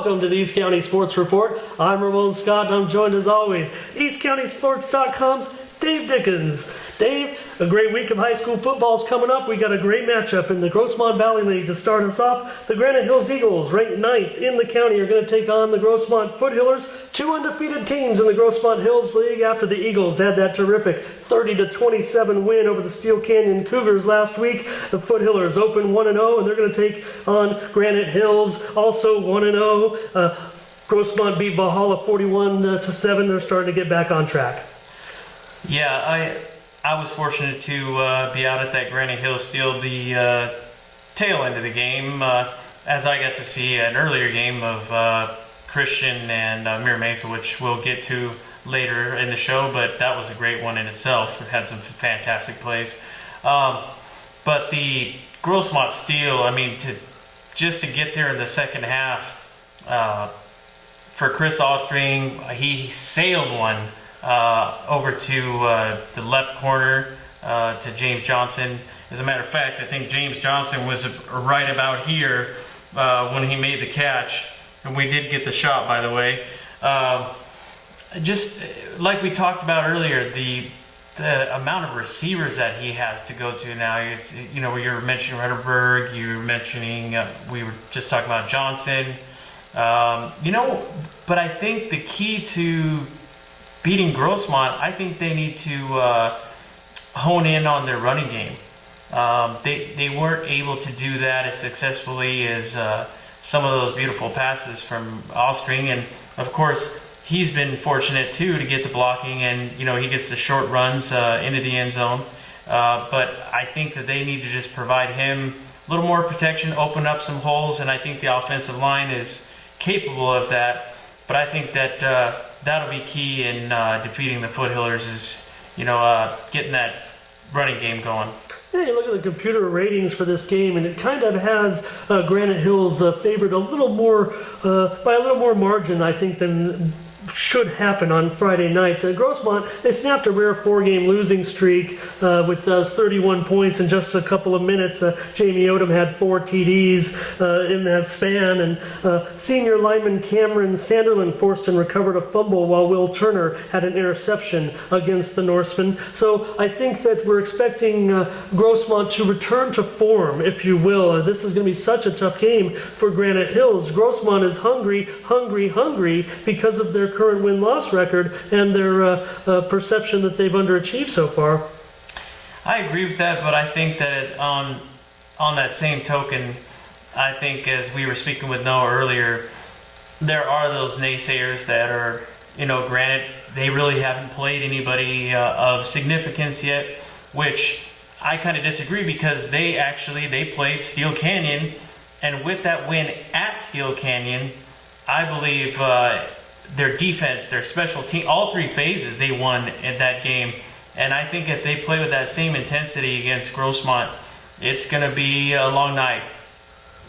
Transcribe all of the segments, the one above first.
Welcome to the East County Sports Report. I'm Ramon Scott, and I'm joined as always, EastCountySports.com's Dave Dickens. Dave, a great week of high school football is coming up. We got a great matchup in the Grossmont Valley League to start us off. The Granite Hills Eagles, ranked 9th in the county, are going to take on the Grossmont Foothillers, two undefeated teams in the Grossmont Hills League after the Eagles had that terrific 30-27 win over the Steele Canyon Cougars last week. The Foothillers open 1-0, and they're going to take on Granite Hills, also 1-0. Grossmont beat Valhalla 41-7. They're starting to get back on track. Yeah, I was fortunate to be out at that Granite Hills Steele the tail end of the game, as I got to see an earlier game of Christian and Mira Mesa, which we'll get to later in the show, but that was a great one in itself. It had some fantastic plays. But the Grossmont Steele, I mean, to get there in the second half, for Chris Ostring, he sailed one over to the left corner to James Johnson. As a matter of fact, I think James Johnson was right about here when he made the catch, and we did get the shot, by the way. Just like we talked about earlier, the amount of receivers that he has to go to now. You know, you were mentioning Retterberg, you were mentioning, we were just talking about Johnson. But I think the key to beating Grossmont, I think they need to hone in on their running game. They weren't able to do that as successfully as some of those beautiful passes from Ostring, and of course he's been fortunate too to get the blocking, and he gets the short runs into the end zone. But I think that they need to just provide him a little more protection, open up some holes, and I think the offensive line is capable of that. But I think that that'll be key in defeating the Foothillers, is getting that running game going. Yeah, you look at the computer ratings for this game, and it kind of has Granite Hills favored a little more by a little more margin, I think, than should happen on Friday night. Grossmont, they snapped a rare 4-game losing streak with 31 points in just a couple of minutes. Jamie Odom had 4 TDs in that span, and senior lineman Cameron Sanderlin forced and recovered a fumble, while Will Turner had an interception against the Norsemen. So I think that we're expecting Grossmont to return to form, if you will. This is going to be such a tough game for Granite Hills. Grossmont is hungry because of their current win-loss record and their perception that they've underachieved so far. I agree with that, but I think that on that same token, I think, as we were speaking with Noah earlier, there are those naysayers that are, Granite, they really haven't played anybody of significance yet, which I kind of disagree, because they played Steele Canyon, and with that win at Steele Canyon, I believe their defense, their special team, all 3 phases they won in that game. And I think if they play with that same intensity against Grossmont, it's going to be a long night.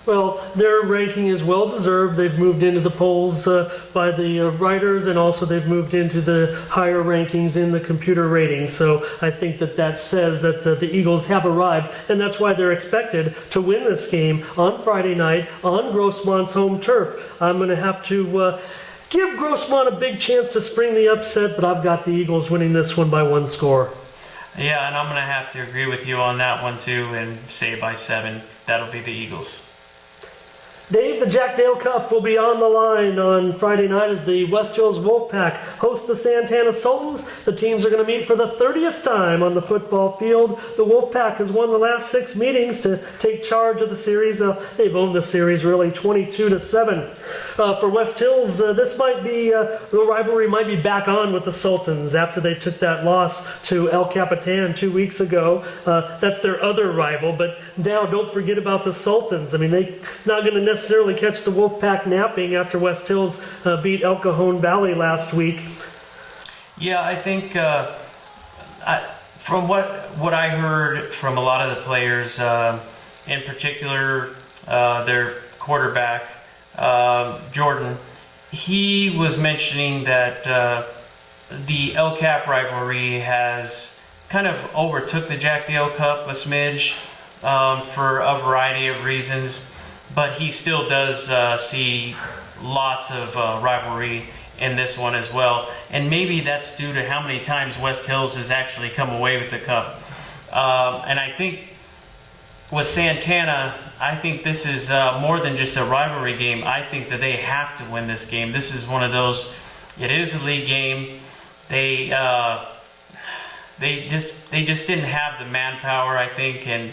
Well, their ranking is well deserved. They've moved into the polls by the writers, and also they've moved into the higher rankings in the computer ratings. So I think that says that the Eagles have arrived, and that's why they're expected to win this game on Friday night on Grossmont's home turf. I'm going to have to give Grossmont a big chance to spring the upset, but I've got the Eagles winning this one by 1 score. Yeah, and I'm going to have to agree with you on that one too, and say by 7. That'll be the Eagles. Dave, the Jack Dale Cup will be on the line on Friday night as the West Hills Wolfpack host the Santana Sultans. The teams are going to meet for the 30th time on the football field. The Wolfpack has won the last 6 meetings to take charge of the series. They've owned the series really 22-7. For West Hills, this might be the rivalry might be back on with the Sultans after they took that loss to El Capitan 2 weeks ago. That's their other rival, but now don't forget about the Sultans. I mean, they're not going to necessarily catch the Wolfpack napping after West Hills beat El Cajon Valley last week. Yeah, I think from what I heard from a lot of the players, in particular their quarterback, Jordan, he was mentioning that the El Cap rivalry has kind of overtook the Jack Dale Cup a smidge for a variety of reasons. But he still does see lots of rivalry in this one as well. And maybe that's due to how many times West Hills has actually come away with the cup. And I think with Santana, I think this is more than just a rivalry game. I think that they have to win this game. This is one of those, it is a league game. They just didn't have the manpower, I think, and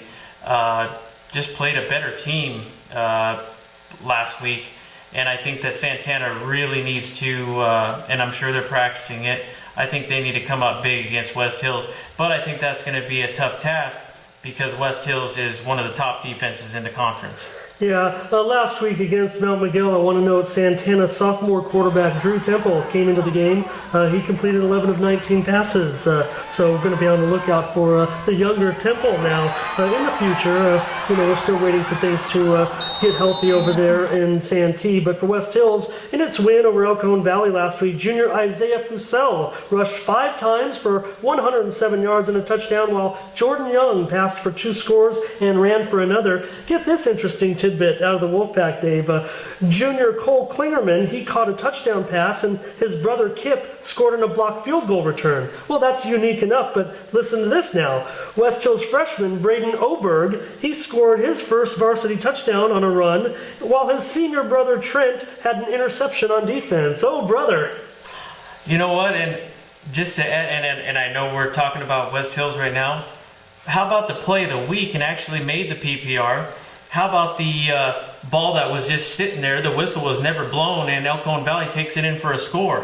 just played a better team last week. And I think that Santana really needs to, and I'm sure they're practicing it, I think they need to come up big against West Hills. But I think that's going to be a tough task because West Hills is one of the top defenses in the conference. Yeah, last week against Mount Miguel, I want to note Santana's sophomore quarterback, Drew Temple, came into the game. He completed 11 of 19 passes, so we're going to be on the lookout for the younger Temple now in the future. We're still waiting for things to get healthy over there in Santee. But for West Hills, in its win over El Cajon Valley last week, junior Isaiah Fusel rushed 5 times for 107 yards and a touchdown, while Jordan Young passed for 2 scores and ran for another. Get this interesting tidbit out of the Wolfpack, Dave. Junior Cole Klingerman, he caught a touchdown pass, and his brother Kip scored on a blocked field goal return. Well, that's unique enough, but listen to this now. West Hills freshman Braden Oberg, he scored his first varsity touchdown on a run, while his senior brother Trent had an interception on defense. Oh, brother. You know what? And just to add, and I know we're talking about West Hills right now, how about the play of the week and actually made the PPR? How about the ball that was just sitting there, the whistle was never blown, and El Cajon Valley takes it in for a score?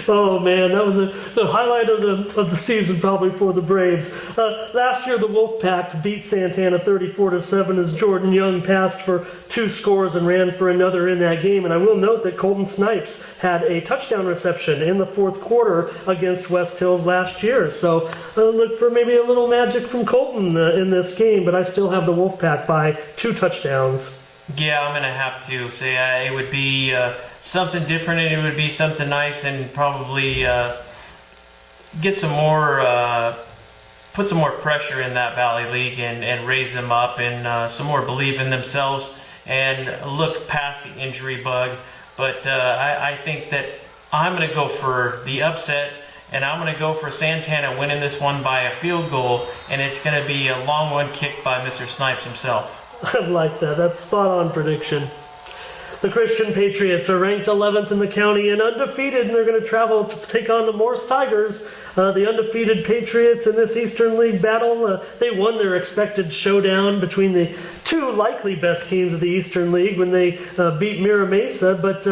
Oh man, that was the highlight of the season probably for the Braves. Last year the Wolfpack beat Santana 34-7 as Jordan Young passed for 2 scores and ran for another in that game. And I will note that Colton Snipes had a touchdown reception in the 4th quarter against West Hills last year. So look for maybe a little magic from Colton in this game, but I still have the Wolfpack by 2 touchdowns. Yeah, I'm going to have to say it would be something different, and it would be something nice, and probably get some more, put some more pressure in that Valley League and raise them up and some more believe in themselves and look past the injury bug. But I think that I'm going to go for the upset, and I'm going to go for Santana winning this one by a field goal, and it's going to be a long one kicked by Mr. Snipes himself. I like that. That's spot on prediction. The Christian Patriots are ranked 11th in the county and undefeated, and they're going to travel to take on the Morse Tigers. The undefeated Patriots in this Eastern League battle, they won their expected showdown between the 2 likely best teams of the Eastern League when they beat Mira Mesa, but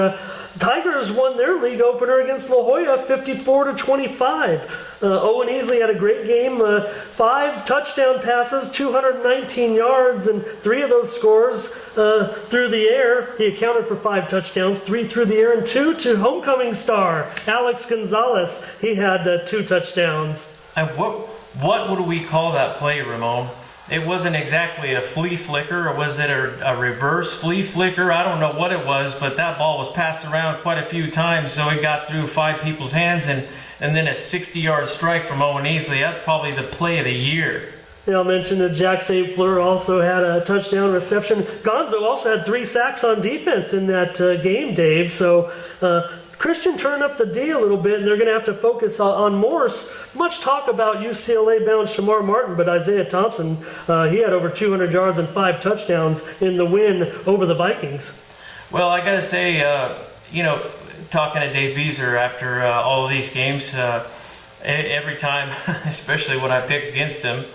Tigers won their league opener against La Jolla 54-25. Owen Easley had a great game, 5 touchdown passes, 219 yards, and 3 of those scores through the air. He accounted for 5 touchdowns, 3 through the air, and 2 to homecoming star Alex Gonzalez. He had 2 touchdowns. And what would we call that play, Ramon? It wasn't exactly a flea flicker, or was it a reverse flea flicker? I don't know what it was, but that ball was passed around quite a few times, so it got through 5 people's hands, and then a 60-yard strike from Owen Easley. That's probably the play of the year. Yeah, I'll mention that Jack Fleur also had a touchdown reception. Gonzo also had 3 sacks on defense in that game, Dave, so Christian turned up the D a little bit, and they're going to have to focus on Morse. Much talk about UCLA-bound Shamar Martin, but Isaiah Thompson, he had over 200 yards and 5 touchdowns in the win over the Vikings. Well, I got to say, talking to Dave Beezer after all of these games, every time, especially when I pick against him,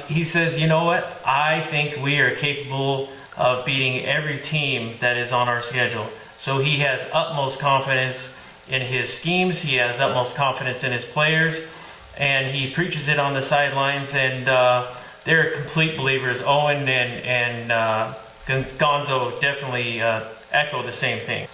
he says, you know what, I think we are capable of beating every team that is on our schedule. So he has utmost confidence in his schemes. He has utmost confidence in his players. And he preaches it on the sidelines. And they're complete believers. Owen and Gonzo definitely echo the same thing.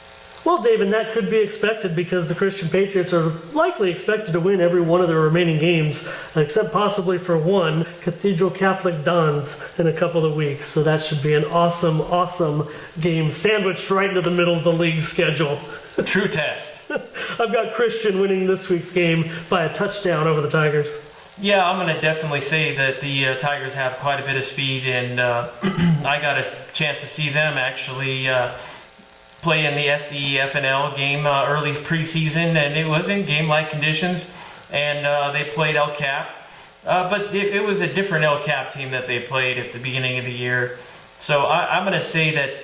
Well, Dave, and that could be expected because the Christian Patriots are likely expected to win every one of their remaining games, except possibly for one, Cathedral Catholic Dons, in a couple of weeks. So that should be an awesome, awesome game sandwiched right into the middle of the league schedule. True test. I've got Christian winning this week's game by a touchdown over the Tigers. Yeah, I'm going to definitely say that the Tigers have quite a bit of speed, and I got a chance to see them actually play in the SDEFNL game early preseason, and it was in game-like conditions, and they played El Cap. But it was a different El Cap team that they played at the beginning of the year. So I'm going to say that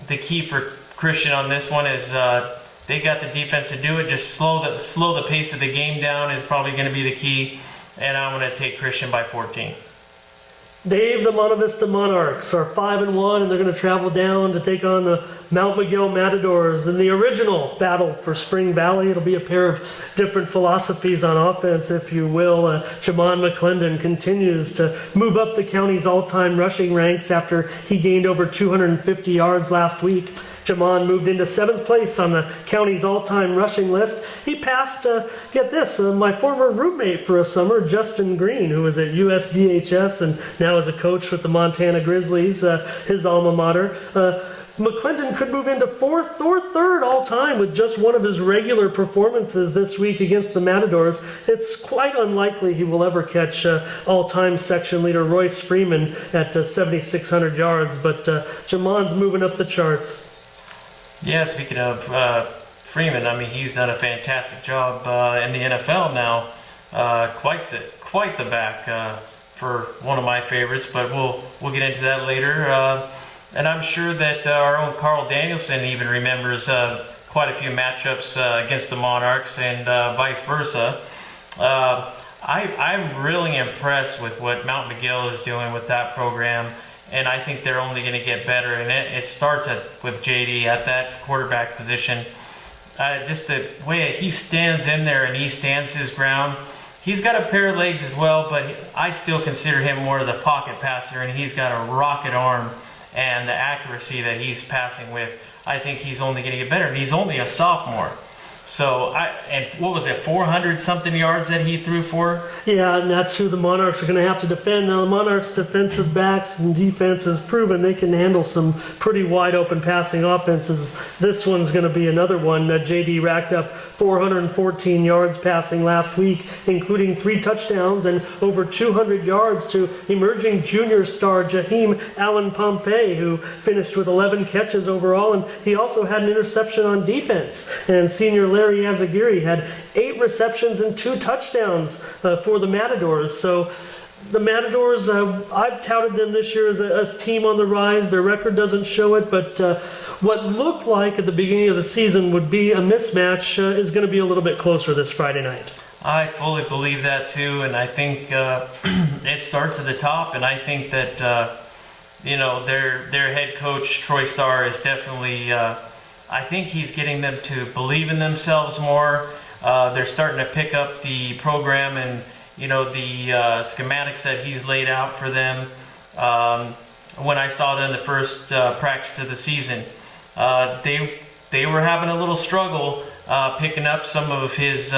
the key for Christian on this one is they got the defense to do it. Just slow the pace of the game down is probably going to be the key. And I'm going to take Christian by 14. Dave, the Monte Vista Monarchs are 5-1, and they're going to travel down to take on the Mount Miguel Matadors in the original battle for Spring Valley. It'll be a pair of different philosophies on offense, if you will. Jamon McClendon continues to move up the county's all-time rushing ranks after he gained over 250 yards last week. Jamon moved into 7th place on the county's all-time rushing list. He passed, get this, my former roommate for a summer, Justin Green, who was at USDHS and now is a coach with the Montana Grizzlies, his alma mater. McClendon could move into 4th or 3rd all-time with just one of his regular performances this week against the Matadors. It's quite unlikely he will ever catch all-time section leader Royce Freeman at 7,600 yards, but Jamon's moving up the charts. Yeah, speaking of Freeman, I mean, he's done a fantastic job in the NFL now. Quite the back for one of my favorites, but we'll get into that later. And I'm sure that our own Carl Danielson even remembers quite a few matchups against the Monarchs and vice versa. I'm really impressed with what Mount Miguel is doing with that program. And I think they're only going to get better. And it starts with JD at that quarterback position. Just the way he stands in there and he stands his ground. He's got a pair of legs as well, but I still consider him more of the pocket passer. And he's got a rocket arm, and the accuracy that he's passing with, I think he's only going to get better. And he's only a sophomore. So, and what was it, 400-something yards that he threw for? Yeah, and that's who the Monarchs are going to have to defend. Now, the Monarchs' defensive backs and defense has proven they can handle some pretty wide-open passing offenses. This one's going to be another one. JD racked up 414 yards passing last week, including 3 touchdowns and over 200 yards to emerging junior star Jaheim Allen Pompey, who finished with 11 catches overall, and he also had an interception on defense. And senior Larry Yazagiri had 8 receptions and 2 touchdowns for the Matadors. So the Matadors, I've touted them this year as a team on the rise. Their record doesn't show it, but what looked like at the beginning of the season would be a mismatch is going to be a little bit closer this Friday night. I fully believe that too, and I think it starts at the top, and I think that their head coach Troy Starr is definitely. I think he's getting them to believe in themselves more. They're starting to pick up the program and the schematics that he's laid out for them. When I saw them the first practice of the season, they were having a little struggle picking up some of his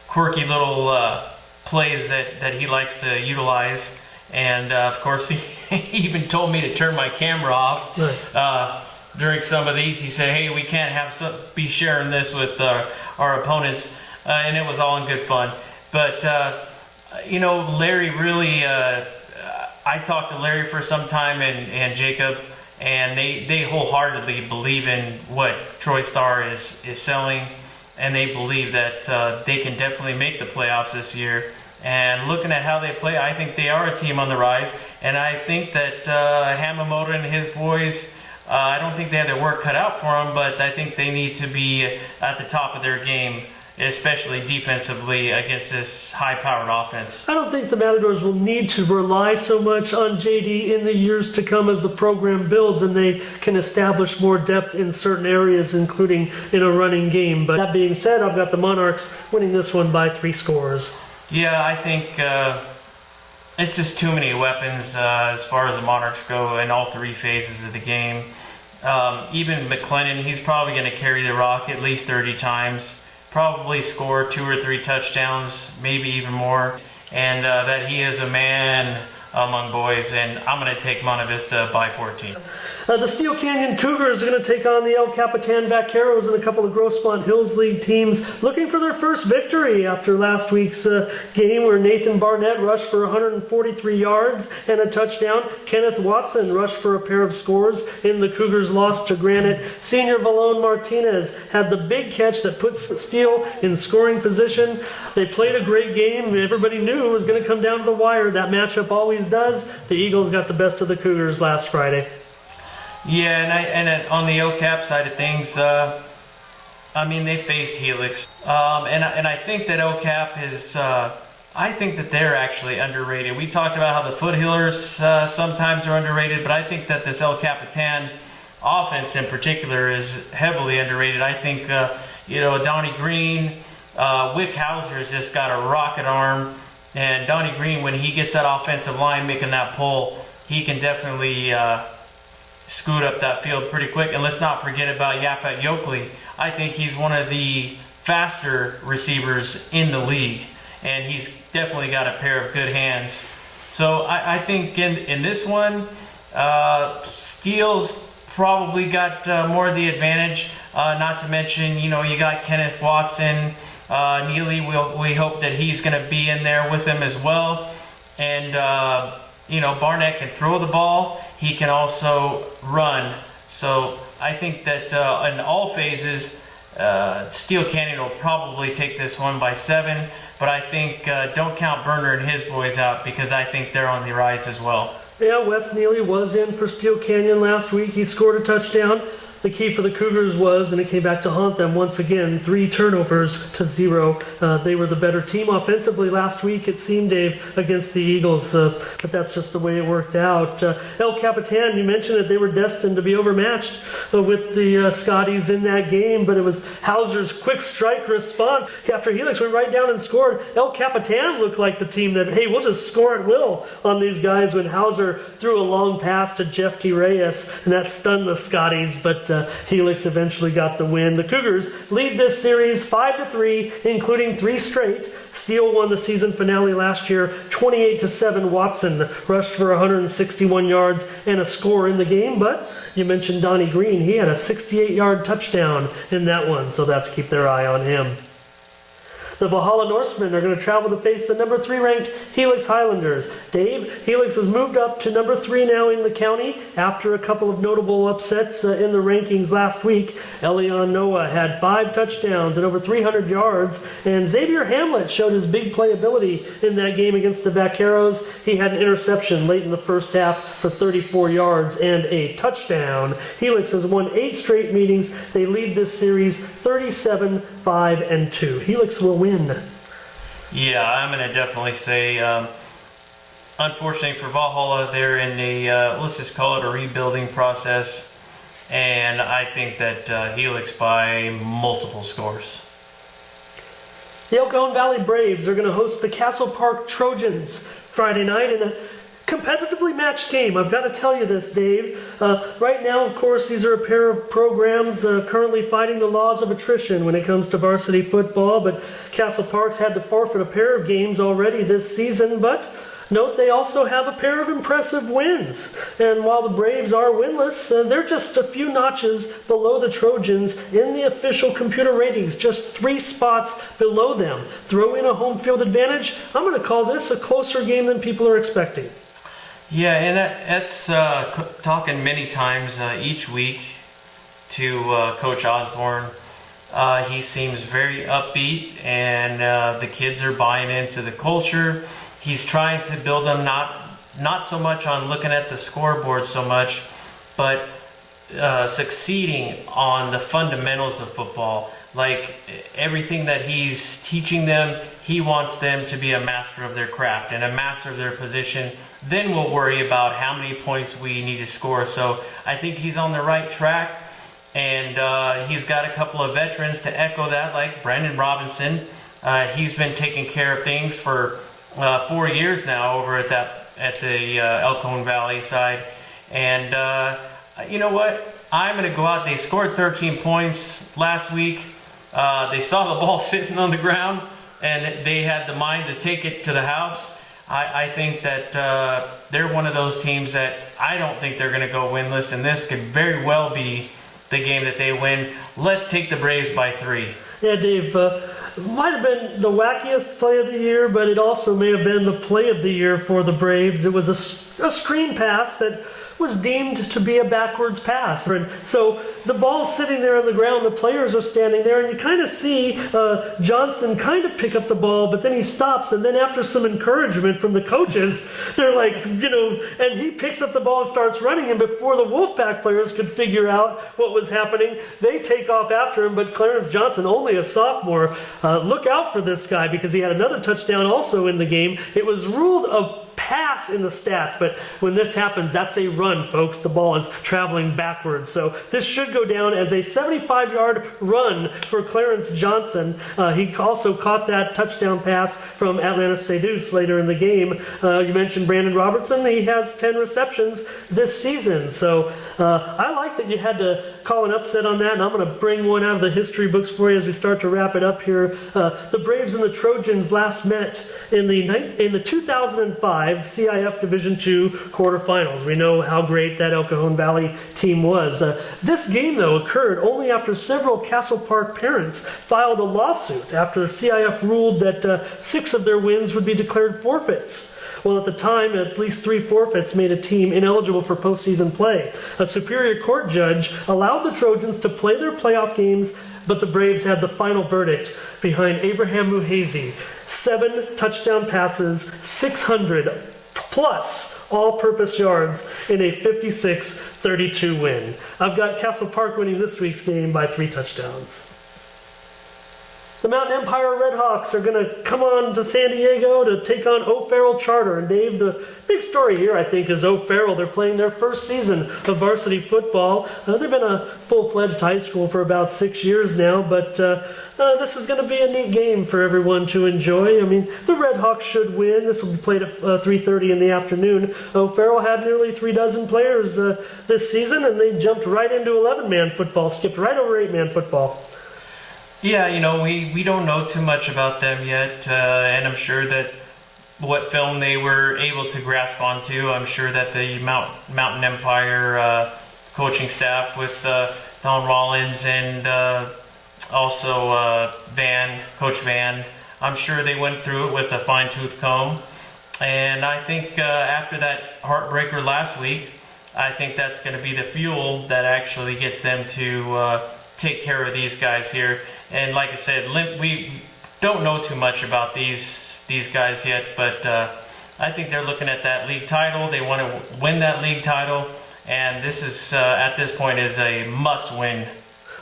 quirky little plays that he likes to utilize. And of course, he even told me to turn my camera off. Nice. During some of these, he said, "Hey, we can't be sharing this with our opponents," and it was all in good fun. But Larry really, I talked to Larry for some time and Jacob, and they wholeheartedly believe in what Troy Starr is selling, and they believe that they can definitely make the playoffs this year. And looking at how they play, I think they are a team on the rise, and I think that Hamamoto and his boys. I don't think they have their work cut out for them, but I think they need to be at the top of their game, especially defensively against this high-powered offense. I don't think the Matadors will need to rely so much on JD in the years to come as the program builds and they can establish more depth in certain areas, including in a running game. But that being said, I've got the Monarchs winning this one by 3 scores. Yeah, I think it's just too many weapons as far as the Monarchs go in all 3 phases of the game. Even McClendon, he's probably going to carry the rock at least 30 times, probably score 2 or 3 touchdowns, maybe even more, and that he is a man among boys, and I'm going to take Monte Vista by 14. The Steele Canyon Cougars are going to take on the El Capitan Vaqueros and a couple of Grossmont Hills League teams looking for their first victory after last week's game where Nathan Barnett rushed for 143 yards and a touchdown. Kenneth Watson rushed for a pair of scores in the Cougars' loss to Granite. Senior Valone Martinez had the big catch that puts Steele in scoring position. They played a great game. Everybody knew it was going to come down to the wire. That matchup always does. The Eagles got the best of the Cougars last Friday. Yeah, and on the OCAP side of things, they faced Helix, and I think that OCAP is. I think that they're actually underrated. We talked about how the Foothillers sometimes are underrated, but I think that this El Capitan offense in particular is heavily underrated. I think Donnie Green, Wick Hauser's just got a rocket arm, and Donnie Green, when he gets that offensive line making that pull, he can definitely scoot up that field pretty quick. And let's not forget about Yaphet Yokley. I think he's one of the faster receivers in the league, and he's definitely got a pair of good hands. So I think in this one, Steele's probably got more of the advantage. Not to mention, you got Kenneth Watson, Neely. We hope that he's going to be in there with him as well. And Barnett can throw the ball. He can also run. So I think that in all phases, Steele Canyon will probably take this one by 7. But I think don't count Burner and his boys out, because I think they're on the rise as well. Yeah, Wes Neely was in for Steele Canyon last week. He scored a touchdown. The key for the Cougars was, and it came back to haunt them once again, 3 turnovers to 0. They were the better team offensively last week, it seemed, Dave, against the Eagles, but that's just the way it worked out. El Capitan, you mentioned it, they were destined to be overmatched with the Scotties in that game, but it was Hauser's quick strike response. After Helix went right down and scored, El Capitan looked like the team that, hey, we'll just score at will on these guys, when Hauser threw a long pass to Jeff T. Reyes, and that stunned the Scotties, but Helix eventually got the win. The Cougars lead this series 5-3, including 3 straight. Steele won the season finale last year, 28-7. Watson rushed for 161 yards and a score in the game, but you mentioned Donnie Green. He had a 68-yard touchdown in that one, so they have to keep their eye on him. The Valhalla Norsemen are going to travel to face the number 3 ranked Helix Highlanders. Dave, Helix has moved up to number 3 now in the county after a couple of notable upsets in the rankings last week. Elion Noah had 5 touchdowns and over 300 yards, and Xavier Hamlet showed his big playability in that game against the Vaqueros. He had an interception late in the first half for 34 yards and a touchdown. Helix has won 8 straight meetings. They lead this series 37-5-2. Helix will win. Yeah, I'm going to definitely say, unfortunately for Valhalla, they're in a, let's just call it a rebuilding process, and I think that Helix by multiple scores. The El Cajon Valley Braves are going to host the Castle Park Trojans Friday night in a competitively matched game. I've got to tell you this, Dave. Right now, of course, these are a pair of programs currently fighting the laws of attrition when it comes to varsity football, but Castle Park's had to forfeit a pair of games already this season, but note they also have a pair of impressive wins. And while the Braves are winless, they're just a few notches below the Trojans in the official computer ratings, just 3 spots below them. Throw in a home field advantage, I'm going to call this a closer game than people are expecting. Yeah, and that's talking many times each week to Coach Osborne. He seems very upbeat, and the kids are buying into the culture. He's trying to build them not so much on looking at the scoreboard so much, but succeeding on the fundamentals of football. Like everything that he's teaching them, he wants them to be a master of their craft and a master of their position. Then we'll worry about how many points we need to score. So I think he's on the right track, and he's got a couple of veterans to echo that, like Brandon Robinson. He's been taking care of things for 4 years now over at the El Cajon Valley side. And you know what? I'm going to go out. They scored 13 points last week. They saw the ball sitting on the ground, and they had the mind to take it to the house. I think that they're one of those teams that I don't think they're going to go winless, and this could very well be the game that they win. Let's take the Braves by 3. Yeah, Dave, might have been the wackiest play of the year, but it also may have been the play of the year for the Braves. It was a screen pass that was deemed to be a backwards pass. And so the ball's sitting there on the ground, the players are standing there, and you kind of see Johnson kind of pick up the ball, but then he stops, and then after some encouragement from the coaches, they're like, and he picks up the ball and starts running, and before the Wolfpack players could figure out what was happening, they take off after him, but Clarence Johnson, only a sophomore, look out for this guy, because he had another touchdown also in the game. It was ruled a pass in the stats, but when this happens, that's a run, folks. The ball is traveling backwards. So this should go down as a 75-yard run for Clarence Johnson. He also caught that touchdown pass from Atlantis Seduce later in the game. You mentioned Brandon Robertson. He has 10 receptions this season. So I like that you had to call an upset on that, and I'm going to bring one out of the history books for you as we start to wrap it up here. The Braves and the Trojans last met in the 2005 CIF Division II quarterfinals. We know how great that El Cajon Valley team was. This game, though, occurred only after several Castle Park parents filed a lawsuit after CIF ruled that 6 of their wins would be declared forfeits. Well, at the time, at least 3 forfeits made a team ineligible for postseason play. A Superior Court judge allowed the Trojans to play their playoff games, but the Braves had the final verdict behind Abraham Muhazy. 7 touchdown passes, 600 plus all-purpose yards in a 56-32 win. I've got Castle Park winning this week's game by 3 touchdowns. The Mountain Empire Redhawks are going to come on to San Diego to take on O'Farrell Charter. And Dave, the big story here, I think, is O'Farrell. They're playing their first season of varsity football. They've been a full-fledged high school for about 6 years now, but this is going to be a neat game for everyone to enjoy. I mean, the Redhawks should win. This will be played at 3:30 in the afternoon. O'Farrell had nearly 36 players this season, and they jumped right into 11-man football, skipped right over 8-man football. Yeah, we don't know too much about them yet, and I'm sure that what film they were able to grasp onto, I'm sure that the Mountain Empire coaching staff with Don Rollins and also Coach Van, I'm sure they went through it with a fine-tooth comb. And I think after that heartbreaker last week, I think that's going to be the fuel that actually gets them to take care of these guys here. And like I said, we don't know too much about these guys yet, but I think they're looking at that league title. They want to win that league title, and this is at this point is a must-win.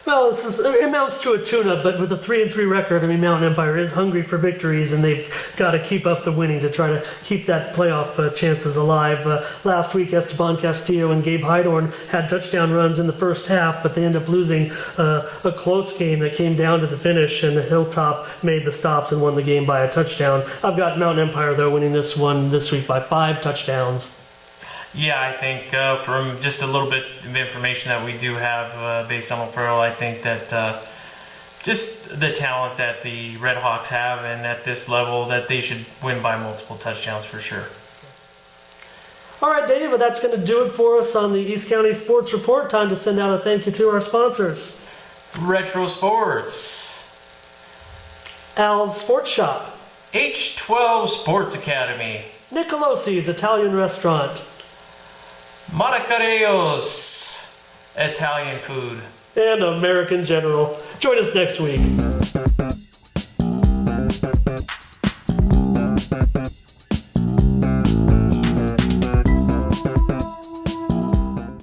Well, it amounts to a tune-up, but with a 3-3 record, I mean, Mountain Empire is hungry for victories, and they've got to keep up the winning to try to keep that playoff chances alive. Last week, Esteban Castillo and Gabe Heidorn had touchdown runs in the first half, but they ended up losing a close game that came down to the finish, and the Hilltop made the stops and won the game by a touchdown. I've got Mountain Empire, though, winning this one this week by 5 touchdowns. Yeah, I think from just a little bit of information that we do have based on O'Farrell, I think that just the talent that the Redhawks have and at this level that they should win by multiple touchdowns for sure. All right, Dave, well, that's going to do it for us on the East County Sports Report. Time to send out a thank you to our sponsors. Retro Sports. Al's Sports Shop. H12 Sports Academy. Nicolosi's Italian Restaurant. Maracareos Italian food. And American General. Join us next week.